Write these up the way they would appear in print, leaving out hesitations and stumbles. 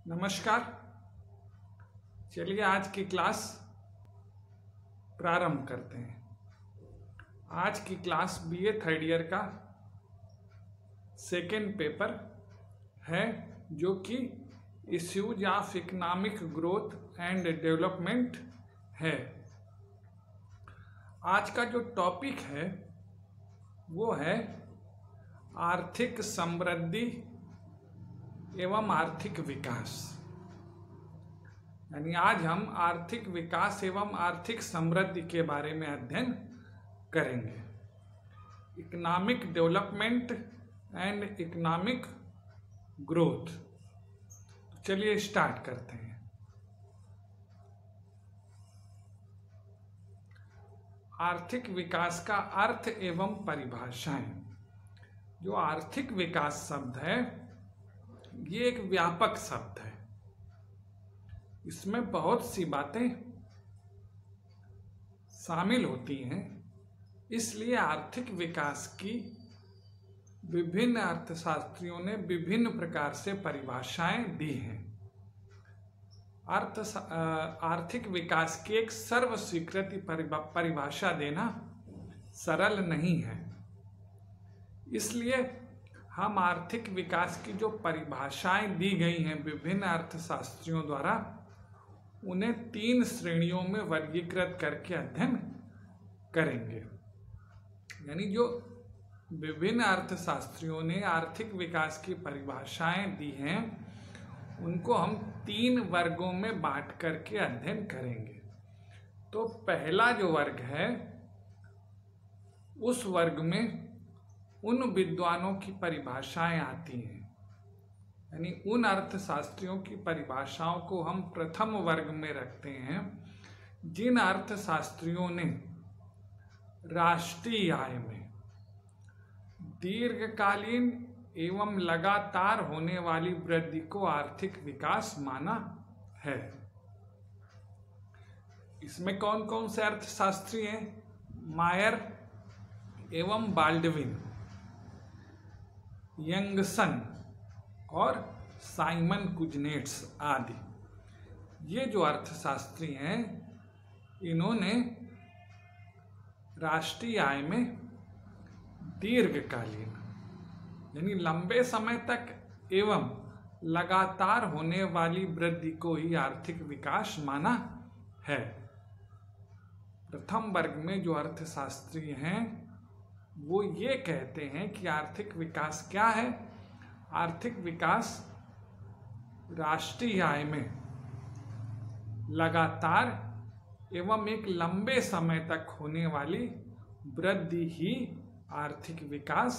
नमस्कार। चलिए आज की क्लास प्रारंभ करते हैं। आज की क्लास बीए थर्ड ईयर का सेकेंड पेपर है, जो कि issues of economic growth and development है। आज का जो टॉपिक है वो है आर्थिक समृद्धि एवं आर्थिक विकास। यानी आज हम आर्थिक विकास एवं आर्थिक समृद्धि के बारे में अध्ययन करेंगे। Economic development and economic growth. तो चलिए स्टार्ट करते हैं। आर्थिक विकास का अर्थ एवं परिभाषाएं। जो आर्थिक विकास शब्द है ये एक व्यापक शब्द है। इसमें बहुत सी बातें शामिल होती हैं, इसलिए आर्थिक विकास की विभिन्न अर्थशास्त्रियों ने विभिन्न प्रकार से परिभाषाएं दी हैं। आर्थिक विकास की एक सर्व स्वीकृति परिभाषा देना सरल नहीं है, इसलिए हम आर्थिक विकास की जो परिभाषाएं दी गई हैं विभिन्न अर्थशास्त्रियों द्वारा, उन्हें 3 श्रेणियों में वर्गीकृत करके अध्ययन करेंगे। यानी जो विभिन्न अर्थशास्त्रियों ने आर्थिक विकास की परिभाषाएं दी हैं उनको हम 3 वर्गों में बांट करके अध्ययन करेंगे। तो पहला जो वर्ग है उस वर्ग में उन विद्वानों की परिभाषाएं आती हैं, यानी उन अर्थशास्त्रियों की परिभाषाओं को हम प्रथम वर्ग में रखते हैं जिन अर्थशास्त्रियों ने राष्ट्रीय आय में दीर्घकालीन एवं लगातार होने वाली वृद्धि को आर्थिक विकास माना है। इसमें कौन कौन से अर्थशास्त्री हैं? मायर एवं बाल्डविन, यंगसन और साइमन कुजनेट्स आदि। ये जो अर्थशास्त्री हैं इन्होंने राष्ट्रीय आय में दीर्घकालीन यानी लंबे समय तक एवं लगातार होने वाली वृद्धि को ही आर्थिक विकास माना है। प्रथम वर्ग में जो अर्थशास्त्री हैं वो ये कहते हैं कि आर्थिक विकास क्या है? आर्थिक विकास राष्ट्रीय आय में लगातार एवं एक लंबे समय तक होने वाली वृद्धि ही आर्थिक विकास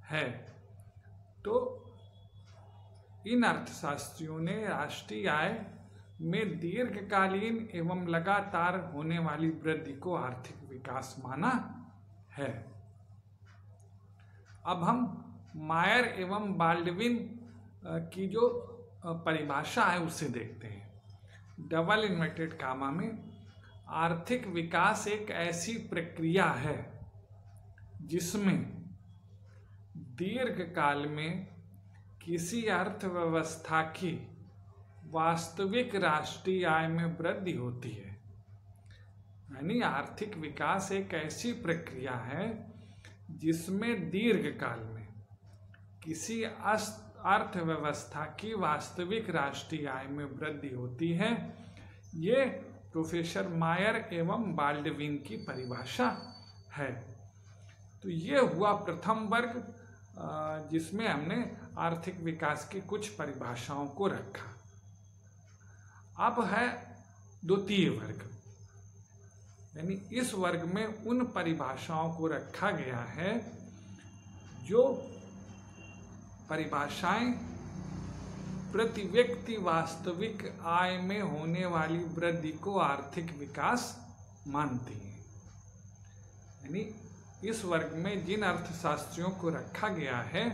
है। तो इन अर्थशास्त्रियों ने राष्ट्रीय आय में दीर्घकालीन एवं लगातार होने वाली वृद्धि को आर्थिक विकास माना है। अब हम मायर एवं बाल्डविन की जो परिभाषा है उसे देखते हैं। डबल इन्वर्टेड कामा में आर्थिक विकास एक ऐसी प्रक्रिया है जिसमें दीर्घकाल में किसी अर्थव्यवस्था की वास्तविक राष्ट्रीय आय में वृद्धि होती है। यानी आर्थिक विकास एक ऐसी प्रक्रिया है जिसमें दीर्घकाल में किसी अर्थव्यवस्था की वास्तविक राष्ट्रीय आय में वृद्धि होती है। ये प्रोफेसर मायर एवं बाल्डविन की परिभाषा है। तो ये हुआ प्रथम वर्ग जिसमें हमने आर्थिक विकास की कुछ परिभाषाओं को रखा। अब है द्वितीय वर्ग, यानी इस वर्ग में उन परिभाषाओं को रखा गया है जो परिभाषाएं प्रति व्यक्ति वास्तविक आय में होने वाली वृद्धि को आर्थिक विकास मानती हैं। यानी इस वर्ग में जिन अर्थशास्त्रियों को रखा गया है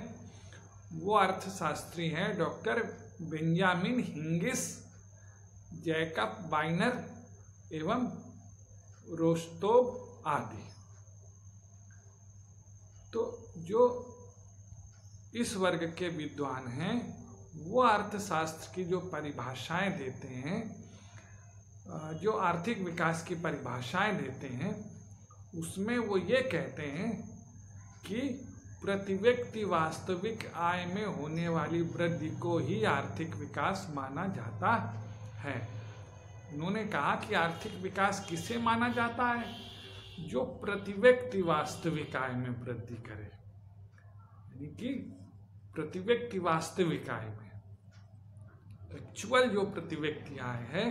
वो अर्थशास्त्री हैं डॉक्टर बेंजामिन हिंगिस, जैकब वाइनर एवं रोस्टोव आदि। तो जो इस वर्ग के विद्वान हैं वो अर्थशास्त्र की जो परिभाषाएं देते हैं, जो आर्थिक विकास की परिभाषाएं देते हैं, उसमें वो ये कहते हैं कि प्रति व्यक्ति वास्तविक आय में होने वाली वृद्धि को ही आर्थिक विकास माना जाता है। उन्होंने कहा कि आर्थिक विकास किसे माना जाता है? जो प्रति व्यक्ति वास्तविक आय में वृद्धि करे, यानी कि प्रति व्यक्ति वास्तविक आय में, एक्चुअल जो प्रति व्यक्ति आय है,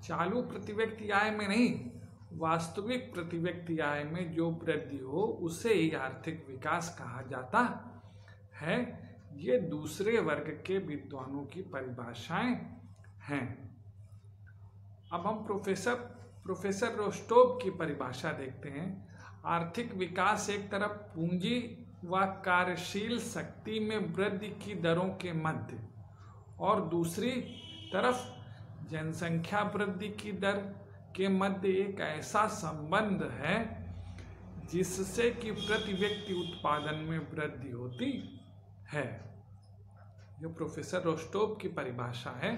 चालू प्रति व्यक्ति आय में नहीं, वास्तविक प्रति व्यक्ति आय में जो वृद्धि हो उसे ही आर्थिक विकास कहा जाता है। ये दूसरे वर्ग के विद्वानों की परिभाषाएं हैं। अब हम प्रोफेसर रोस्टोव की परिभाषा देखते हैं। आर्थिक विकास एक तरफ पूंजी व कार्यशील शक्ति में वृद्धि की दरों के मध्य और दूसरी तरफ जनसंख्या वृद्धि की दर के मध्य एक ऐसा संबंध है जिससे कि प्रति व्यक्ति उत्पादन में वृद्धि होती है। जो प्रोफेसर रोस्टोव की परिभाषा है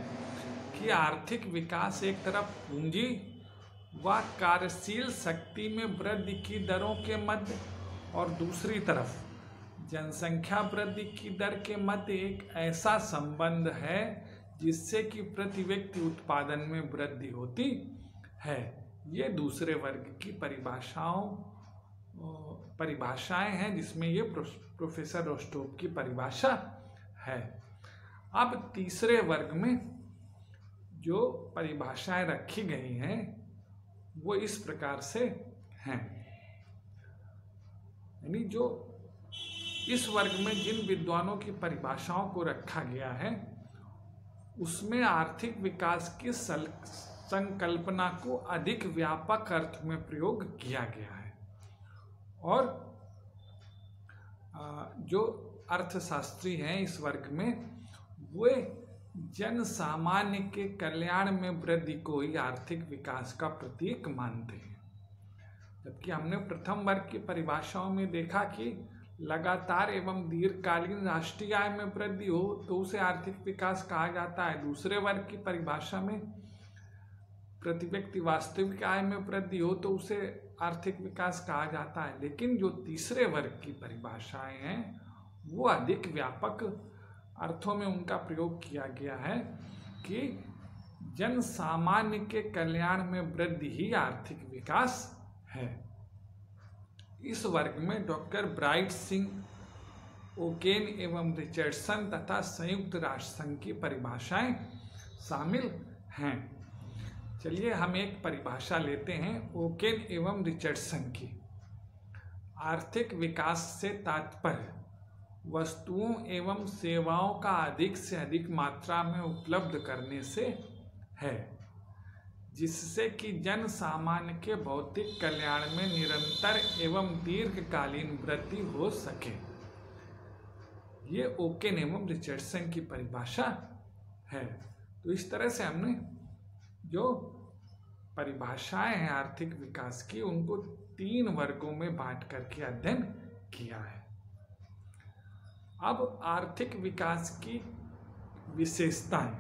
कि आर्थिक विकास एक तरफ पूंजी व कार्यशील शक्ति में वृद्धि की दरों के मध्य और दूसरी तरफ जनसंख्या वृद्धि की दर के मध्य एक ऐसा संबंध है जिससे कि प्रति व्यक्ति उत्पादन में वृद्धि होती है। ये दूसरे वर्ग की परिभाषाएं हैं, जिसमें ये प्रोफेसर रोस्टोव की परिभाषा है। अब तीसरे वर्ग में जो परिभाषाएं रखी गई हैं वो इस प्रकार से हैं, यानी जो इस वर्ग में जिन विद्वानों की परिभाषाओं को रखा गया है उसमें आर्थिक विकास की संकल्पना को अधिक व्यापक अर्थ में प्रयोग किया गया है, और जो अर्थशास्त्री हैं इस वर्ग में वे जन सामान्य के कल्याण में वृद्धि को ही आर्थिक विकास का प्रतीक मानते हैं। जबकि हमने प्रथम वर्ग की परिभाषाओं में देखा कि लगातार एवं दीर्घकालीन राष्ट्रीय आय में वृद्धि हो तो उसे आर्थिक विकास कहा जाता है। दूसरे वर्ग की परिभाषा में प्रति व्यक्ति वास्तविक आय में वृद्धि हो तो उसे आर्थिक विकास कहा जाता है। लेकिन जो तीसरे वर्ग की परिभाषाएं हैं वो अधिक व्यापक अर्थों में उनका प्रयोग किया गया है कि जन सामान्य के कल्याण में वृद्धि ही आर्थिक विकास है। इस वर्ग में डॉक्टर ब्राइट सिंह, ओकेन एवं रिचर्डसन तथा संयुक्त राष्ट्र संघ की परिभाषाएं शामिल हैं। चलिए हम एक परिभाषा लेते हैं ओकेन एवं रिचर्डसन की। आर्थिक विकास से तात्पर्य वस्तुओं एवं सेवाओं का अधिक से अधिक मात्रा में उपलब्ध करने से है, जिससे कि जन सामान्य के भौतिक कल्याण में निरंतर एवं दीर्घकालीन वृद्धि हो सके। ये ओकेन एवं रिचर्डसन की परिभाषा है। तो इस तरह से हमने जो परिभाषाएं हैं आर्थिक विकास की उनको 3 वर्गों में बांट करके अध्ययन किया है। अब आर्थिक विकास की विशेषताएं,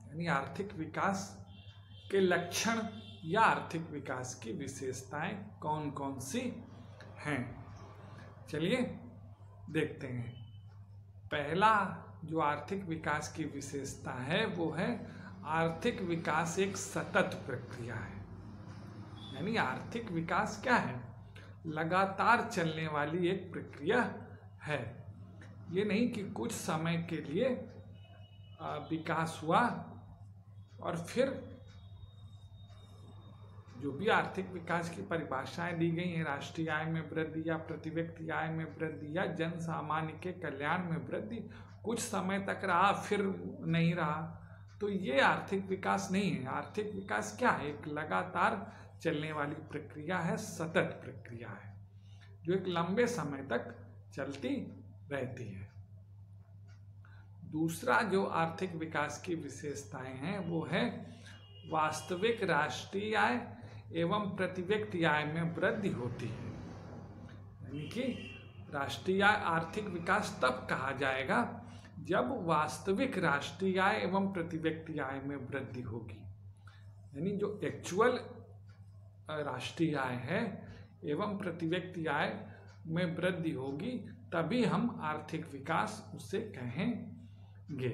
यानी आर्थिक विकास के लक्षण या आर्थिक विकास की विशेषताएं कौन कौन सी हैं, चलिए देखते हैं। पहला जो आर्थिक विकास की विशेषता है वो है आर्थिक विकास एक सतत प्रक्रिया है। यानी आर्थिक विकास क्या है? लगातार चलने वाली एक प्रक्रिया है। ये नहीं कि कुछ समय के लिए विकास हुआ और फिर जो भी आर्थिक विकास की परिभाषाएं दी गई हैं, राष्ट्रीय आय में वृद्धि या प्रति व्यक्ति आय में वृद्धि या जन सामान्य के कल्याण में वृद्धि, कुछ समय तक रहा फिर नहीं रहा, तो ये आर्थिक विकास नहीं है। आर्थिक विकास क्या है? एक लगातार चलने वाली प्रक्रिया है, सतत प्रक्रिया है, जो एक लंबे समय तक चलती रहती है। दूसरा जो आर्थिक विकास की विशेषताएं हैं वो है वास्तविक राष्ट्रीय आय एवं प्रति व्यक्ति आय में वृद्धि होती है। यानी कि राष्ट्रीय आर्थिक विकास तब कहा जाएगा जब वास्तविक राष्ट्रीय आय एवं प्रति व्यक्ति आय में वृद्धि होगी, यानी जो एक्चुअल राष्ट्रीय आय है एवं प्रति व्यक्ति आय में वृद्धि होगी, तभी हम आर्थिक विकास उसे कहेंगे।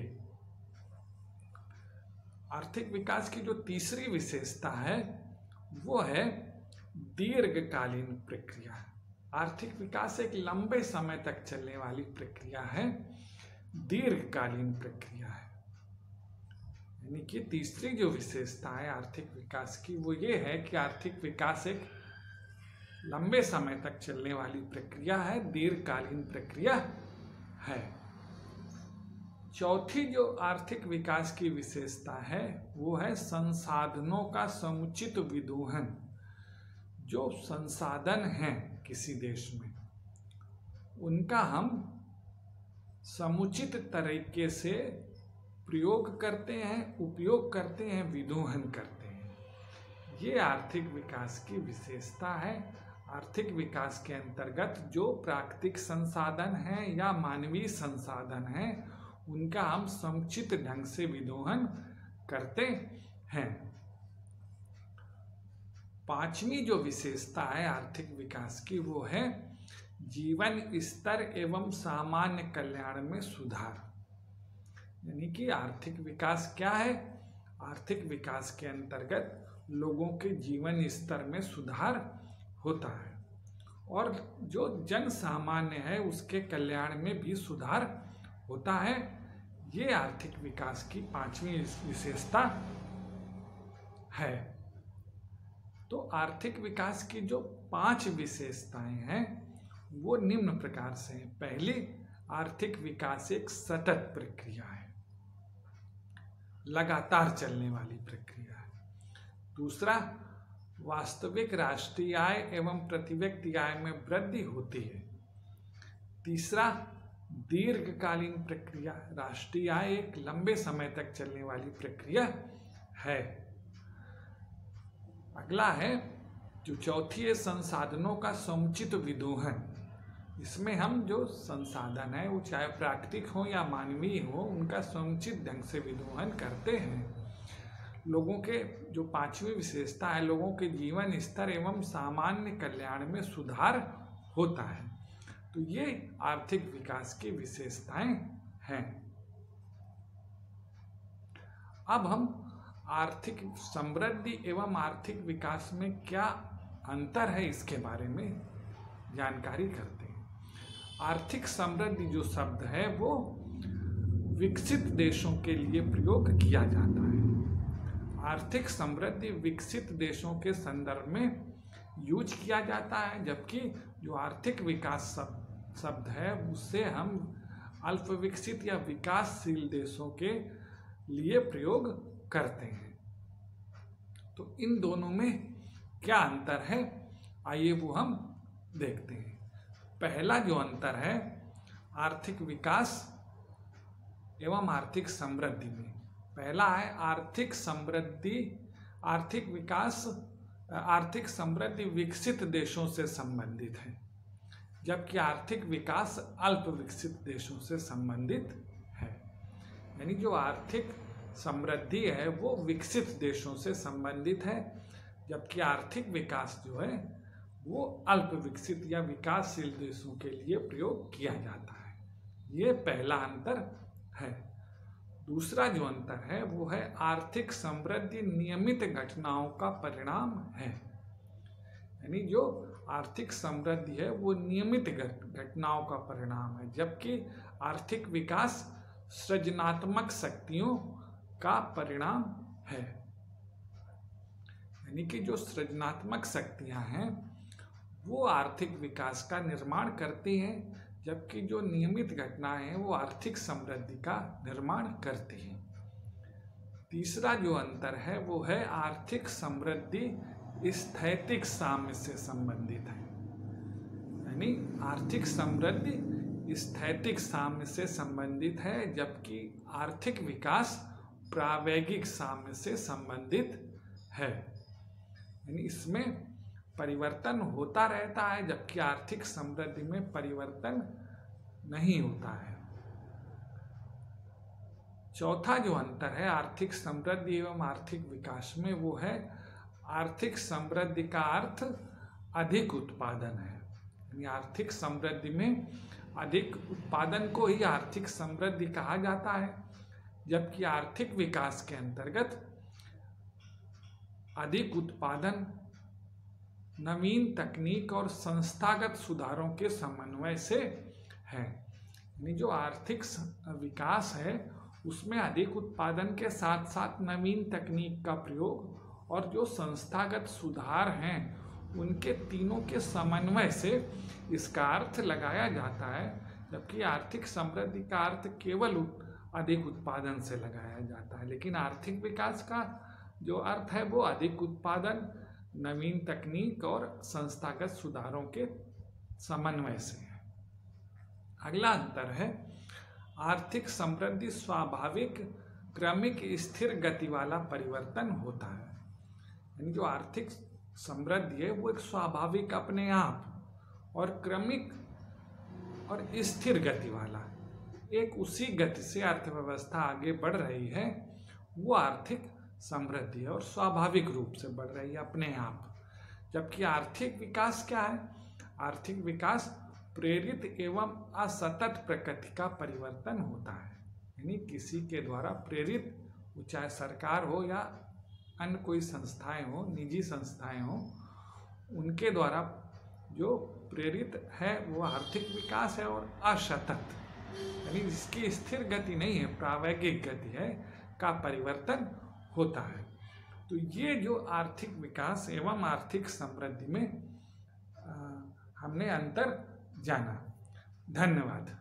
आर्थिक विकास की जो तीसरी विशेषता है वो है दीर्घकालीन प्रक्रिया। आर्थिक विकास एक लंबे समय तक चलने वाली प्रक्रिया है, दीर्घकालीन प्रक्रिया है। यानी कि तीसरी जो विशेषता है आर्थिक विकास की वो ये है कि आर्थिक विकास एक लंबे समय तक चलने वाली प्रक्रिया है, दीर्घकालीन प्रक्रिया है। चौथी जो आर्थिक विकास की विशेषता है वो है संसाधनों का समुचित विदोहन। जो संसाधन हैं किसी देश में उनका हम समुचित तरीके से प्रयोग करते हैं, उपयोग करते हैं, विदोहन करते हैं। ये आर्थिक विकास की विशेषता है। आर्थिक विकास के अंतर्गत जो प्राकृतिक संसाधन हैं या मानवीय संसाधन हैं उनका हम समुचित ढंग से विदोहन करते हैं। पांचवी जो विशेषता है आर्थिक विकास की वो है जीवन स्तर एवं सामान्य कल्याण में सुधार। यानी कि आर्थिक विकास क्या है? आर्थिक विकास के अंतर्गत लोगों के जीवन स्तर में सुधार होता है और जो जन सामान्य है उसके कल्याण में भी सुधार होता है। ये आर्थिक विकास की पांचवी विशेषता है। तो आर्थिक विकास की जो 5 विशेषताएं हैं वो निम्न प्रकार से हैं। पहली, आर्थिक विकास एक सतत प्रक्रिया है, लगातार चलने वाली प्रक्रिया है। दूसरा, वास्तविक राष्ट्रीय आय एवं प्रति व्यक्ति आय में वृद्धि होती है। तीसरा, दीर्घकालीन प्रक्रिया, राष्ट्रीय आय एक लंबे समय तक चलने वाली प्रक्रिया है। अगला है जो चौथी है संसाधनों का समुचित विदोहन। इसमें हम जो संसाधन है वो चाहे प्राकृतिक हो या मानवीय हो उनका समुचित ढंग से विदोहन करते हैं। लोगों के जो 5वीं विशेषता है लोगों के जीवन स्तर एवं सामान्य कल्याण में सुधार होता है। तो ये आर्थिक विकास की विशेषताएं हैं। अब हम आर्थिक समृद्धि एवं आर्थिक विकास में क्या अंतर है इसके बारे में जानकारी करते हैं। आर्थिक समृद्धि जो शब्द है वो विकसित देशों के लिए प्रयोग किया जाता है। आर्थिक समृद्धि विकसित देशों के संदर्भ में यूज किया जाता है, जबकि जो आर्थिक विकास शब्द है उससे हम अल्प विकसित या विकासशील देशों के लिए प्रयोग करते हैं। तो इन दोनों में क्या अंतर है आइए वो हम देखते हैं। पहला जो अंतर है आर्थिक विकास एवं आर्थिक समृद्धि में, पहला है आर्थिक समृद्धि, आर्थिक विकास, आर्थिक समृद्धि विकसित देशों से संबंधित है, जबकि आर्थिक विकास अल्प विकसित देशों से संबंधित है। यानी जो आर्थिक समृद्धि है वो विकसित देशों से संबंधित है, जबकि आर्थिक विकास जो है वो अल्प विकसित या विकासशील देशों के लिए प्रयोग किया जाता है। ये पहला अंतर है। दूसरा जो अंतर है वो है आर्थिक समृद्धि नियमित घटनाओं का परिणाम है। यानी जो आर्थिक समृद्धि है वो नियमित घटनाओं का परिणाम है, जबकि आर्थिक विकास सृजनात्मक शक्तियों का परिणाम है। यानी कि जो सृजनात्मक शक्तियां हैं वो आर्थिक विकास का निर्माण करती हैं, जबकि जो नियमित घटनाएं हैं वो आर्थिक समृद्धि का निर्माण करती हैं। तीसरा जो अंतर है वो है आर्थिक समृद्धि स्थैतिक साम्य से संबंधित है। यानी आर्थिक समृद्धि स्थैतिक साम्य से संबंधित है, जबकि आर्थिक विकास प्रावेगिक साम्य से संबंधित है। यानी इसमें परिवर्तन होता रहता है, जबकि आर्थिक समृद्धि में परिवर्तन नहीं होता है। चौथा जो अंतर है आर्थिक समृद्धि एवं आर्थिक विकास में, वो है आर्थिक समृद्धि का अर्थ अधिक उत्पादन है। यानी आर्थिक समृद्धि में अधिक उत्पादन को ही आर्थिक समृद्धि कहा जाता है, जबकि आर्थिक विकास के अंतर्गत अधिक उत्पादन नवीन तकनीक और संस्थागत सुधारों के समन्वय से है। यानी जो आर्थिक विकास है उसमें अधिक उत्पादन के साथ साथ नवीन तकनीक का प्रयोग और जो संस्थागत सुधार हैं उनके तीनों के समन्वय से इसका अर्थ लगाया जाता है, जबकि आर्थिक समृद्धि का अर्थ केवल अधिक उत्पादन से लगाया जाता है। लेकिन आर्थिक विकास का जो अर्थ है वो अधिक उत्पादन, नवीन तकनीक और संस्थागत सुधारों के समन्वय से है। अगला अंतर है आर्थिक समृद्धि स्वाभाविक क्रमिक स्थिर गति वाला परिवर्तन होता है। यानी जो आर्थिक समृद्धि है वो एक स्वाभाविक अपने आप और क्रमिक और स्थिर गति वाला, एक उसी गति से अर्थव्यवस्था आगे बढ़ रही है, वो आर्थिक समृद्धि है और स्वाभाविक रूप से बढ़ रही है अपने आप। जबकि आर्थिक विकास क्या है? आर्थिक विकास प्रेरित एवं असतत प्रकृति का परिवर्तन होता है। यानी किसी के द्वारा प्रेरित, चाहे सरकार हो या अन्य कोई संस्थाएं हो, निजी संस्थाएं हो, उनके द्वारा जो प्रेरित है वो आर्थिक विकास है। और असतत यानी जिसकी स्थिर गति नहीं है, प्रावैगिक गति है, का परिवर्तन होता है। तो ये जो आर्थिक विकास एवं आर्थिक समृद्धि में हमने अंतर जाना। धन्यवाद।